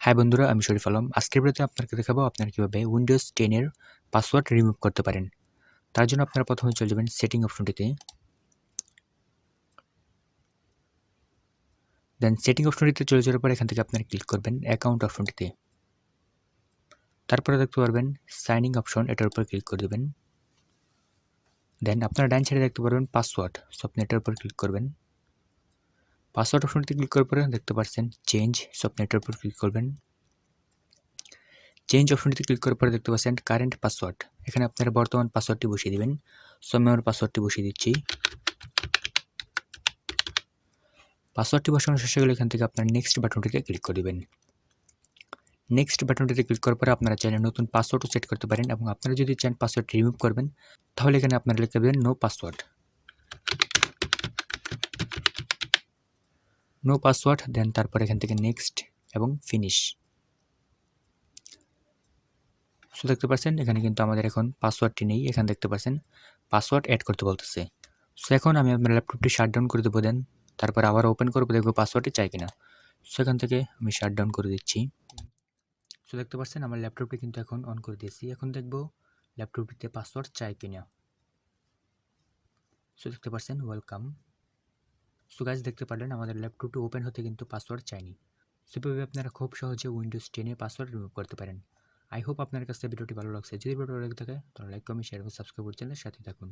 High বন্ধুরা, আমি শরীফ আলম। আজকের ভিডিওতে আপনাকে দেখাবো আপনারা কিভাবে উইন্ডোজ 10 এর পাসওয়ার্ড রিমুভ করতে পারেন। তার জন্য আপনারা প্রথমে চলে যাবেন সেটিং অপশনটিতে। দেন সেটিং অপশনটিতে চলে যাওয়ার পর এখান থেকে আপনারা ক্লিক করবেন অ্যাকাউন্ট অপশনটিতে। তারপরে দেখতে পারবেন সাইন ইন অপশন, এটার উপর ক্লিক করে দেবেন। দেন আপনারা ডান সাইডে দেখতে পারবেন পাসওয়ার্ড, সো আপনি এটার উপর ক্লিক করবেন। পাসওয়ার্ড অপশনটিতে ক্লিক করার পরে দেখতে পাচ্ছেন চেঞ্জ, সো আপনি এটার উপর ক্লিক করবেন। চেঞ্জ অপশনটিতে ক্লিক করার পরে দেখতে পাচ্ছেন কারেন্ট পাসওয়ার্ড, এখানে আপনারা বর্তমান পাসওয়ার্ডটি বসিয়ে দিবেন। সো আমি আমার পাসওয়ার্ডটি বসিয়ে দিচ্ছি। পাসওয়ার্ডটি বসানো শেষ হয়ে গেলে এখান থেকে আপনার নেক্সট বাটনটিতে ক্লিক করে দেবেন। নেক্সট বাটনটিতে ক্লিক করার পরে আপনারা চাইলে নতুন পাসওয়ার্ডও সেট করতে পারেন, এবং আপনারা যদি চান পাসওয়ার্ড রিমুভ করবেন তাহলে এখানে আপনারা লিখে দেবেন নো পাসওয়ার্ড। নো পাসওয়ার্ড, দেন তারপর এখান থেকে নেক্সট এবং ফিনিশ। সো দেখতে পাচ্ছেন এখানে কিন্তু আমাদের এখন পাসওয়ার্ডটি নেই, এখানে দেখতে পাচ্ছেন পাসওয়ার্ড অ্যাড করতে বলতেছে। সো এখন আমি আপনার ল্যাপটপটি শাটডাউন করে দেবো, দেন তারপর আবার ওপেন করবো, দেখবো পাসওয়ার্ডটি চাই কিনা। সো এখান থেকে আমি শাটডাউন করে দিচ্ছি। সো দেখতে পাচ্ছেন আমার ল্যাপটপটি কিন্তু এখন অন করে দিয়েছি। এখন দেখবো ল্যাপটপটিতে পাসওয়ার্ড চাই কিনা। সো দেখতে পাচ্ছেন ওয়েলকাম। সো গাইস, দেখতে পারলেন আমাদের ল্যাপটপটি ওপেন হতে কিন্তু পাসওয়ার্ড চাইনি। সেভাবে আপনারা খুব সহজে উইন্ডোজ 10 এ পাসওয়ার্ড রিমুভ করতে পারেন। আই হোপ আপনার কাছে ভিডিওটি ভালো লাগছে। যদি ভিডিওটি ভালো লেগে থাকে তাহলে লাইক, কমেন্ট, শেয়ার এবং সাবস্ক্রাইব করে চ্যানেলের সাথে থাকুন।